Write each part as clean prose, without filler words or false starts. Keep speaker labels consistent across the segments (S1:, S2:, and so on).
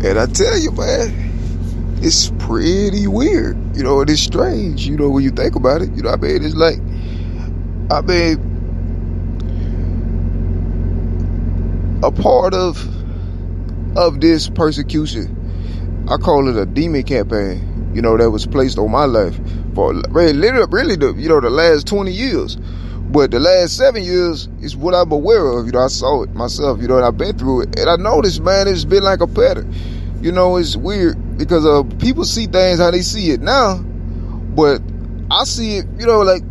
S1: And I tell you, man, it's pretty weird. You know, it is strange, you know, when you think about it. You know what I mean? It's like, I mean, a part of this persecution, I call it a demon campaign, you know, that was placed on my life for really the last 20 years. But the last 7 years is what I'm aware of. You know, I saw it myself, you know, and I've been through it. And I noticed, man, it's been like a pattern. You know, it's weird because people see things how they see it now, but I see it, you know, like,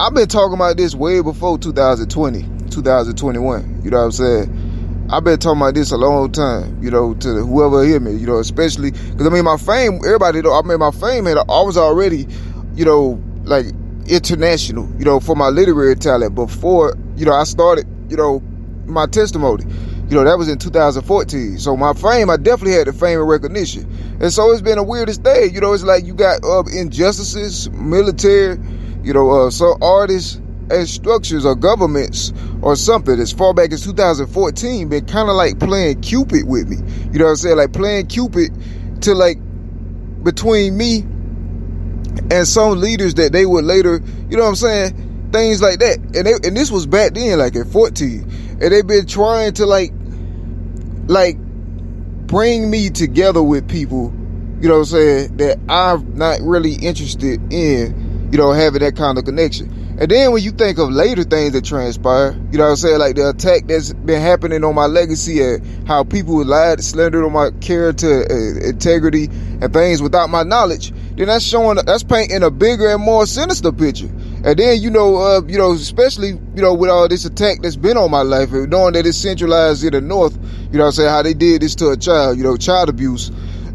S1: I've been talking about this way before 2020, 2021. You know what I'm saying? I've been talking about this a long time, you know, to whoever hear me, you know, especially because, I mean, my fame, everybody know, I mean, my fame I was already, you know, like, international, you know, for my literary talent before, you know, I started, you know, my testimony. You know, that was in 2014. So my fame, I definitely had the fame and recognition. And so it's been the weirdest thing. You know, it's like you got injustices, military, you know, so artists and structures or governments or something as far back as 2014 been kind of like playing Cupid with me. You know what I'm saying? Like playing Cupid to like between me and some leaders that they would later, you know what I'm saying? Things like that. And this was back then, like at 14. And they've been trying to like bring me together with people, you know what I'm saying, that I'm not really interested in, you know, having that kind of connection. And then when you think of later things that transpire, you know what I'm saying, like the attack that's been happening on my legacy and how people lied, slandered on my character, integrity, and things without my knowledge, then that's painting a bigger and more sinister picture. And then, you know, especially, you know, with all this attack that's been on my life, and knowing that it's centralized in the North, you know what I'm saying, how they did this to a child, you know, child abuse,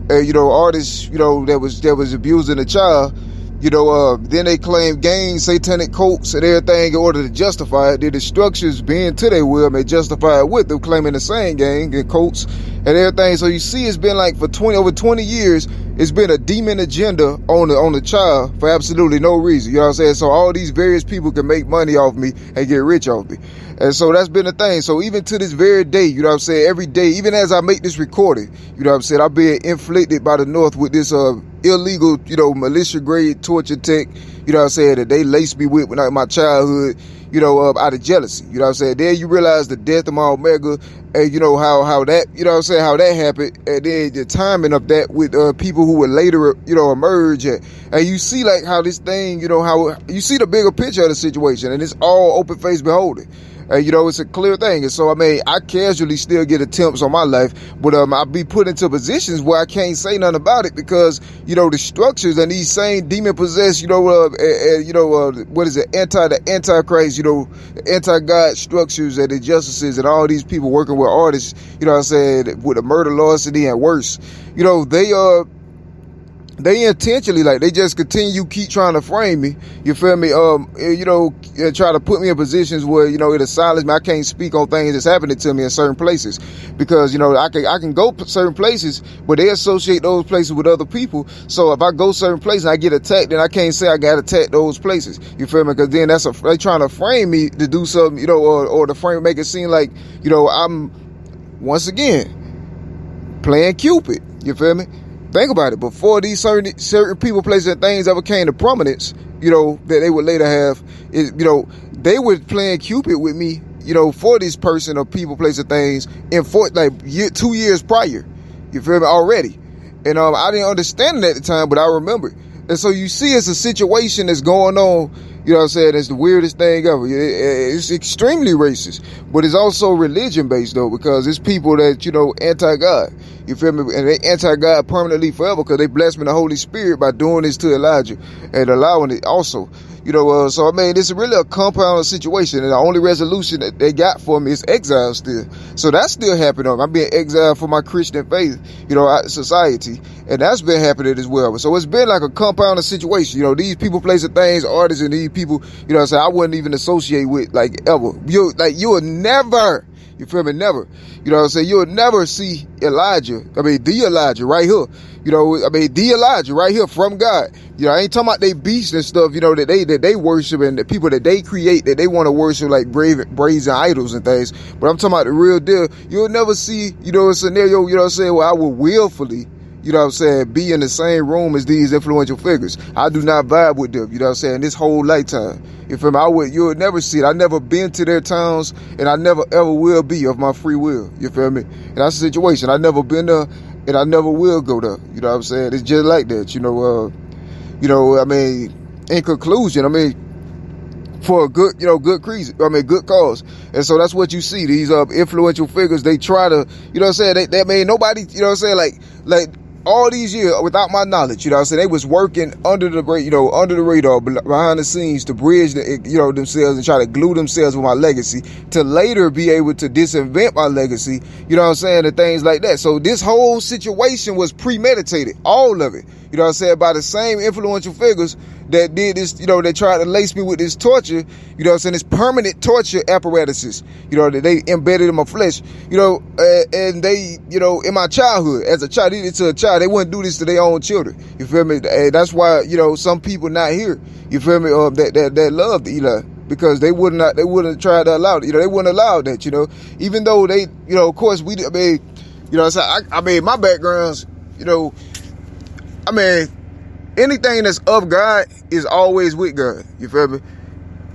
S1: you know, artists, you know, that was abusing a child, you know, then they claim gangs, satanic cults, and everything in order to justify it. The structures being to their will, they justify it with them claiming the same gang and cults and everything. So you see, it's been like for over 20 years, it's been a demon agenda on the child for absolutely no reason. You know what I'm saying? So all these various people can make money off me and get rich off me. And so that's been the thing. So even to this very day, you know what I'm saying, every day, even as I make this recording, you know what I'm saying, I'm being inflicted by the North with this illegal, you know, militia grade torture tech, you know what I'm saying, that they laced me with when my childhood, you know, out of jealousy. You know what I'm saying? Then you realize the death of my Omega, and you know how that, you know what I'm saying, how that happened, and then the timing of that with people who would later, you know, emerge, and you see like how this thing, you know, how you see the bigger picture of the situation, and it's all open face beholding. You know, it's a clear thing. And so, I mean, I casually still get attempts on my life, but I'll be put into positions where I can't say nothing about it because, you know, the structures and these same demon-possessed, you know, what is it, the Antichrist, you know, anti-God structures and injustices and all these people working with artists, you know what I'm saying, with a murder, larceny, and worse, you know, they intentionally, like, they just keep trying to frame me, you feel me, you know, and try to put me in positions where, you know, it'll silence me. I can't speak on things that's happening to me in certain places because, you know, I can go certain places, but they associate those places with other people. So if I go certain places and I get attacked, then I can't say I got attacked those places, you feel me, because then they trying to frame me to do something, you know, or to make it seem like, you know, I'm, once again, playing Cupid, you feel me? Think about it. Before these certain people, places, and things ever came to prominence, you know, that they would later have, you know, they were playing Cupid with me, you know, for this person or people, places, and things in 2 years prior. You feel me? Already. And I didn't understand it at the time, but I remember. And so you see, it's a situation that's going on. You know what I'm saying? It's the weirdest thing ever. It's extremely racist, but it's also religion based though, because it's people that, you know, anti-God. You feel me? And they anti-God permanently forever because they blaspheme the Holy Spirit by doing this to Elijah and allowing it also. You know, so I mean, it's really a compound situation, and the only resolution that they got for me is exile still. So that's still happening. I'm being exiled for my Christian faith, you know, society, and that's been happening as well. So it's been like a compounded situation. You know, these people, places, things, artists, and these people, you know what I'm saying, I wouldn't even associate with, like, ever. You will never You feel me? Never. You know what I'm saying? You'll never see the Elijah right here. The Elijah right here from God. I ain't talking about they beasts and stuff, that they worship, and the people that they create that they want to worship like brazen idols and things. But I'm talking about the real deal. You'll never see, a scenario, where I will willfully, be in the same room as these influential figures. I do not vibe with them, this whole lifetime. You feel me? You'll never see it. I never been to their towns, and I never ever will be of my free will. You feel me? And that's the situation. I never been there, and I never will go there. You know what I'm saying? It's just like that, in conclusion, for a good, good reason, good cause. And so that's what you see. These influential figures, they try to, nobody, like all these years without my knowledge, they was working under the radar, behind the scenes to bridge themselves and try to glue themselves with my legacy to later be able to disinvent my legacy, and things like that. So this whole situation was premeditated, all of it, by the same influential figures that did this, they tried to lace me with this torture, this permanent torture apparatuses, that they embedded in my flesh, and they, in my childhood, as a child, did it to a child. They wouldn't do this to their own children. You feel me? And that's why, some people not here, you feel me, that loved Eli, because they wouldn't try to allow it. They wouldn't allow that, even though they, of course my backgrounds, anything that's of God is always with God. You feel me?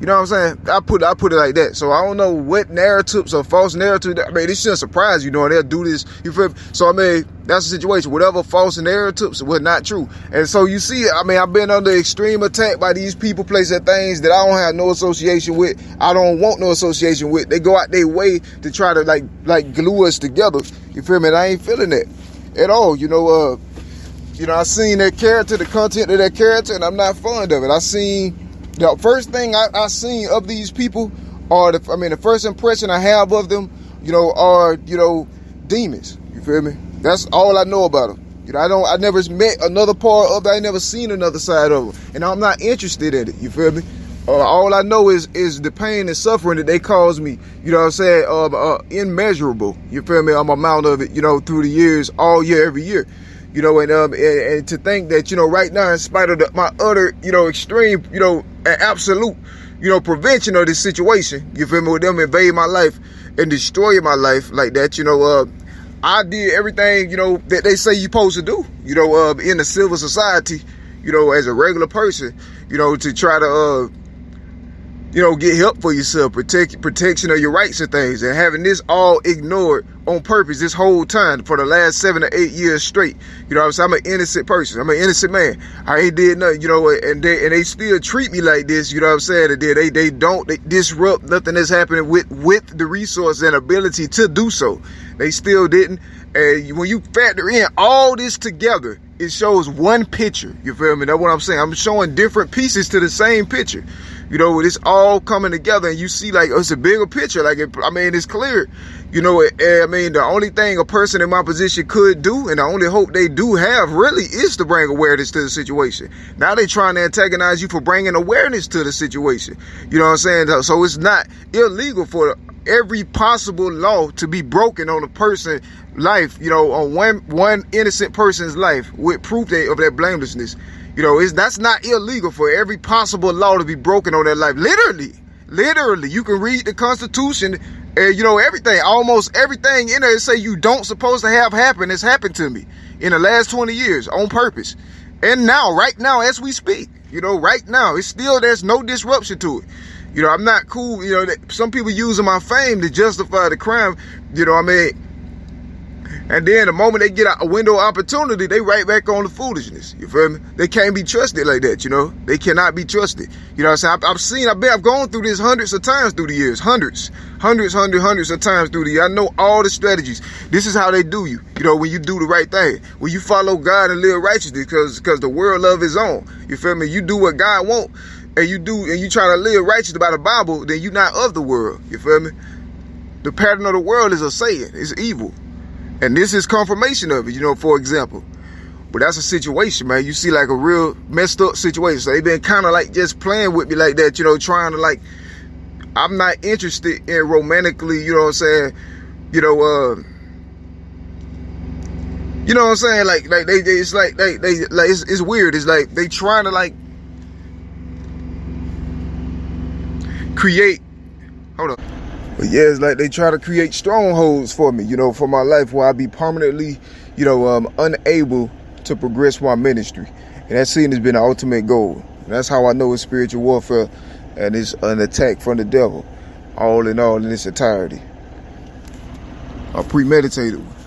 S1: You know what I'm saying? I put it like that. So I don't know what narratives or false narratives. This shouldn't surprise you, they'll do this. You feel me? So that's the situation. Whatever false narratives were not true. And so you see, I've been under extreme attack by these people placing things that I don't have no association with. I don't want no association with. They go out their way to try to like glue us together. You feel me? And I ain't feeling that at all. I seen their character, the content of their character, and I'm not fond of it. I seen the first thing I seen of these people are the first impression I have of them, are demons. You feel me? That's all I know about them. I never met another part of it. I never seen another side of them, and I'm not interested in it. You feel me? All I know is the pain and suffering that they cause me. Immeasurable. You feel me? I'm amount of it. Through the years, all year, every year. And to think that, right now, in spite of my utter, extreme, absolute, prevention of this situation, you feel me, with them invading my life and destroying my life like that, I did everything, that they say you're supposed to do, in the civil society, as a regular person, to try to, get help for yourself, protection of your rights and things, and having this all ignored on purpose this whole time for the last 7 to 8 years straight. I'm an innocent person. I'm an innocent man. I ain't did nothing, and they still treat me like this, and they disrupt nothing that's happening with the resource and ability to do so. They still didn't. And when you factor in all this together, it shows one picture. You feel me? That's what I'm saying. I'm showing different pieces to the same picture. It's all coming together, and you see, it's a bigger picture. It's clear. The only thing a person in my position could do, and the only hope they do have, really, is to bring awareness to the situation. Now they trying to antagonize you for bringing awareness to the situation. You know what I'm saying? So it's not illegal for every possible law to be broken on a person's life, on one innocent person's life, with proof of their blamelessness. That's not illegal for every possible law to be broken on their life. Literally, you can read the Constitution, and everything, almost everything in there say you don't supposed to have happen has happened to me in the last 20 years on purpose. And now, right now, as we speak, right now, it's still, there's no disruption to it. I'm not cool, some people using my fame to justify the crime, and then the moment they get a window of opportunity, they right back on the foolishness. You feel me? They can't be trusted like that, They cannot be trusted. I've gone through this hundreds of times through the years. Hundreds of times through the years. I know all the strategies. This is how they do you, when you do the right thing. When you follow God and live righteously, because the world love his own. You feel me? You do what God wants, and you try to live righteous by the Bible, then you're not of the world. You feel me? The pattern of the world is a saying. It's evil. And this is confirmation of it, for example. But that's a situation, man. You see a real messed up situation. So they been kind of just playing with me like that, trying to I'm not interested in romantically, you know what I'm saying, you know what I'm saying, like they it's like they like it's weird. It's like they trying to like create, hold on. But yeah, it's like they try to create strongholds for me, you know, for my life, where I be permanently, you know, unable to progress my ministry. And that sin has been the ultimate goal. And that's how I know it's spiritual warfare, and it's an attack from the devil, all in its entirety. A premeditated one.